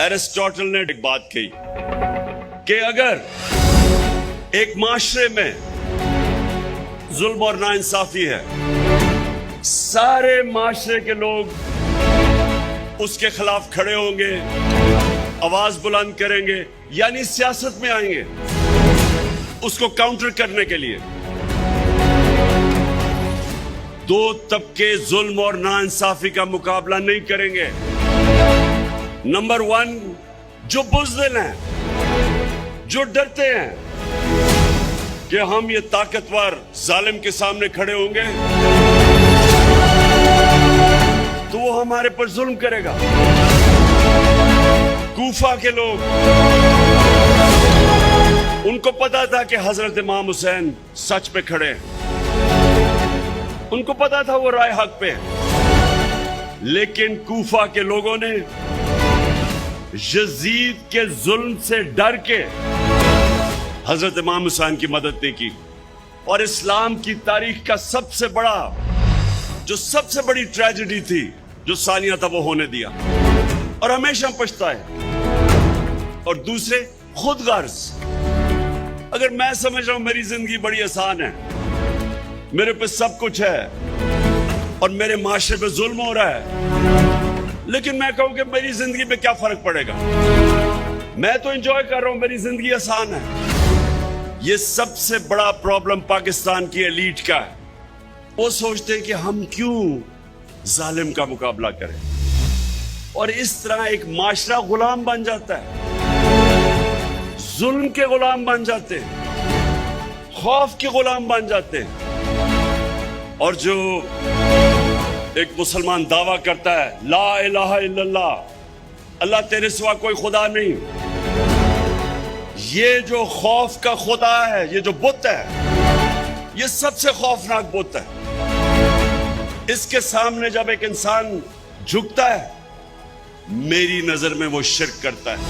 Aristotle ने एक बात कही कि अगर एक माशरे में जुल्म और नाइंसाफी है, सारे माशरे के लोग उसके खिलाफ खड़े होंगे, आवाज बुलंद करेंगे, यानी सियासत में आएंगे उसको काउंटर करने के लिए। दो तबके जुल्म और नाइंसाफी का मुकाबला नहीं करेंगे। नंबर 1 जो बुज़दिल हैं, जो डरते हैं कि हम ये ताकतवर जालिम के सामने खड़े होंगे तो वो हमारे पर जुल्म करेगा। कूफा के लोग, उनको पता था कि हजरत इमाम हुसैन सच पे खड़े हैं, उनको पता था वो राय हक पे है, लेकिन कूफा के लोगों ने यजीद के जुल्म से डर के हजरत इमाम हुसैन की मदद नहीं की। और इस्लाम की तारीख का सबसे बड़ी ट्रेजेडी थी जो सानिया था वो होने दिया और हमेशा पछताए। और दूसरे खुद गर्ज, अगर मैं समझ रहा हूं मेरी जिंदगी बड़ी आसान है, मेरे पे सब कुछ है और मेरे माशरे पे जुल्म हो रहा है, लेकिन मैं कहूं कि मेरी जिंदगी में क्या फर्क पड़ेगा, मैं तो एंजॉय कर रहा हूं, मेरी जिंदगी आसान है। ये सबसे बड़ा प्रॉब्लम पाकिस्तान की एलीट का है। वो सोचते हैं कि हम क्यों जालिम का मुकाबला करें, और इस तरह एक माशरा गुलाम बन जाता है, जुल्म के गुलाम बन जाते हैं, खौफ के गुलाम बन जाते हैं। और जो एक मुसलमान दावा करता है ला इलाहा इल्लल्लाह, अल्लाह तेरे सिवा कोई खुदा नहीं, ये जो खौफ का खुदा है, ये जो बुत है, ये सबसे खौफनाक बुत है। इसके सामने जब एक इंसान झुकता है, मेरी नजर में वो शिर्क करता है।